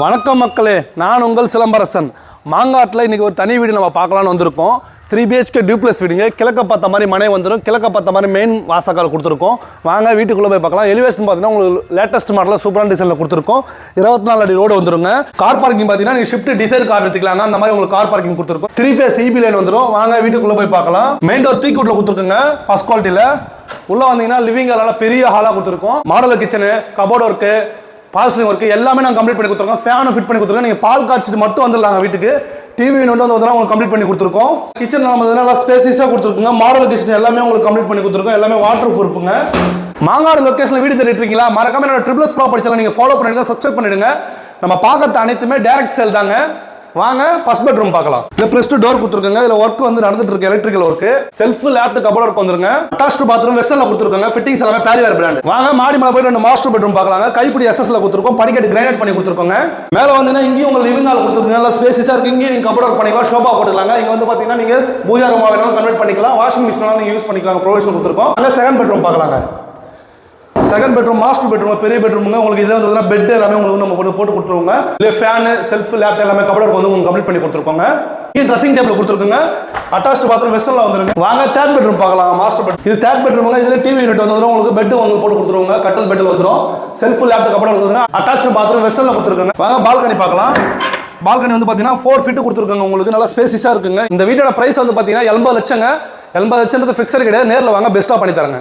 வணக்கம் மக்களே, நான் உங்கள் சிலம்பரசன். மாங்காட்டில் இன்றைக்கி ஒரு தனி வீடு நம்ம பார்க்கலான்னு வந்திருக்கோம். 3BHK டியூப்ளஸ் வீடுங்க. கிழக்க பார்த்த மாதிரி மனை வந்துடும். கிழக்க பார்த்த மாதிரி மெயின் வாசக்கால் கொடுத்துருக்கோம். வாங்க வீட்டுக்குள்ளே போய் பார்க்கலாம். எலிவேஷன் பார்த்தீங்கன்னா உங்களுக்கு லேட்டஸ்ட் மாடலில் சூப்பரான டிசைனில் கொடுத்துருக்கோம். 24 அடி ரோடு வந்துருங்க. கார் பார்க்கிங் பார்த்தீங்கன்னா நீங்கள் ஷிஃப்ட் டிசைர் கார் எடுத்துக்கலாங்க. அந்த மாதிரி உங்களுக்கு கார் பார்க்கிங் கொடுத்துருக்கோம். 3 ஃபேஸ் EB லைன் வந்துடும். வாங்க வீட்டுக்குள்ளே போய் பார்க்கலாம். மெயின் டோர் டீ கூட்டில் கொடுத்துருக்குங்க. ஃபர்ஸ்ட் குவாலிட்டியில் உள்ள வந்தீங்கன்னா லிவிங் ஹாலாக பெரிய ஹாலாக கொடுத்துருக்கோம். Model kitchen, cupboard work, false ceiling work எல்லாமே நாங்கள் கம்ப்ளீட் பண்ணி கொடுத்துருக்கோம். ஃபேனும் ஃபிட் பண்ணி கொடுத்துருக்கோம். நீங்கள் பால் காய்ச்சிட்டு மட்டும் வந்துடலாங்க வீட்டுக்கு. டிவி யூனிட் வந்து உங்களுக்கு கம்ப்ளீட் பண்ணி கொடுத்துருக்கோம். கிச்சன் நம்ம நல்லா ஸ்பேசியஸாக கொடுத்துருக்குங்க. மாடல் கிச்சன் எல்லாமே உங்களுக்கு கம்ப்ளீட் பண்ணி கொடுத்துருக்கோம். எல்லாமே வாட்டர் ப்ரூஃப்ங்க. மாங்காடு லொக்கேஷனில் வீடு தேடிட்டு இருக்கீங்களா? மறக்காம என்னோட ட்ரிபிள்ஸ் ப்ராப்பர்ட்டி சேனல் நீங்கள் ஃபாலோ பண்ணிடுங்க, சப்ஸ்கிரைப் பண்ணிடுங்க. நம்ம பார்க்கறது அனைத்துமே டைரக்ட் சேல் தாங்க. வாங்க ஃபர்ஸ்ட் பெட்ரூம் பார்க்கலாம். இந்த பிரஸ்ட் டோர் கொடுத்துருக்காங்க. இதுல ஒர்க் வந்து நடந்துட்டு இருக்கு, electrical work. Self laptop cupboard work வந்துருங்க. அட்டாச்ட் பாத்ரூம் வெஸ்டர்ன்ல கொடுத்துருக்காங்க. ஃபிட்டிங்ஸ் எல்லாமே பேரிவேர் பிராண்ட். வாங்க மாடி மேல போய் ரெண்டு மாஸ்டர் பெட்ரூம் பார்க்கலாங்க. கைப்பிடி SS ல கொடுத்துருக்கோம். படிக்கட்டு கிரானைட் பண்ணி கொடுத்துருக்கோங்க. மேல வந்து இங்கேயும் உங்களுக்கு லிவிங் ஹால் கொடுத்துருக்காங்க. நல்லா ஸ்பேசியஸா இருக்கு. இங்கே நீங்க கபோர்ட் ஒர்க் பண்ணிக்கலாம், ஷோபா போட்டுக்கலாங்க. இங்க வந்து பாத்தீங்கன்னா நீங்க பூஜா ரூமா வேணாலும் கன்வெர்ட் பண்ணிக்கலாம், வாஷிங் மிஷினாலும் நீங்க யூஸ் பண்ணிக்கலாம். ப்ரொவிஷன் கொடுத்துருக்கோம். அங்க செகண்ட் பெட்ரூம் பார்க்கலாங்க. செகண்ட் பெட்ரூம் மாஸ்டர் பெட்ரூம், பெரிய பெட்ரூமுங்க. உங்களுக்கு இதுல வந்து பெட் எல்லாமே உங்களுக்கு நம்ம போட்டு கொடுத்துருவோங்க. இல்ல ஃபேன், செல்ஃப் லேப்டாப் எல்லாமே கபோர்ட் வந்து உங்களுக்கு கம்ப்ளீட் பண்ணி கொடுத்துருக்கோங்க. இங்க ட்ரெஸ்ஸிங் டேபிள் கொடுத்துருக்குங்க. அட்டாச்ட் பாத்ரூம் வெஸ்டர்ன்ல வந்துருங்க. வாங்க தேர்ட் பெட்ரூம் பார்க்கலாம். Master bed. இது தேர்ட் பெட்ரூமுங்க. இதுல டிவி யூனிட் வந்துரும். உங்களுக்கு பெட் உங்களுக்கு போட்டு கொடுத்துருவாங்க. கட்டல் பெட் வந்துரும். செல்ஃப் லேப்டாப் கபோர்ட் வந்துருங்க. அட்டாச்ட் பாத்ரூம் வெஸ்டர்ன்ல கொடுத்துருக்காங்க. வாங்க பால்கனி பார்க்கலாம். பால்கனி வந்து பாத்தீங்கன்னா 4 ஃபீட் கொடுத்துருக்காங்க. உங்களுக்கு நல்லா ஸ்பேசியஸா இருக்குங்க. இந்த வீட்டோட பிரைஸ் வந்து பாத்தீங்கன்னா 80 லட்சங்க. 80 லட்சம் ஃபிக்ஸர் கிடையாது. நேரில் வாங்க, பெஸ்ட்டாக பண்ணி தரங்க.